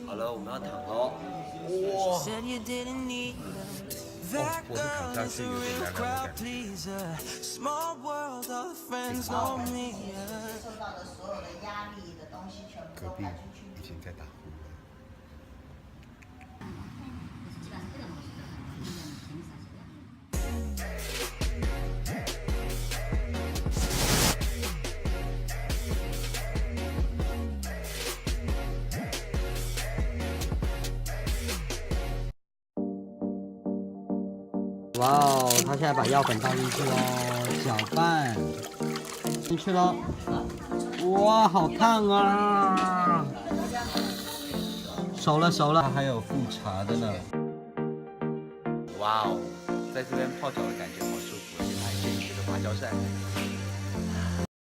好了，我们要躺喽。哇！哦，我是躺下去有点凉凉的感觉。隔壁已经在打呼了。哇哦，他现在把药粉倒进去喽，搅拌进去喽。哇，好烫啊！熟了熟了，还有复茶的呢。哇哦，在这边泡脚的感觉好舒服，而且它还可以这个芭蕉扇。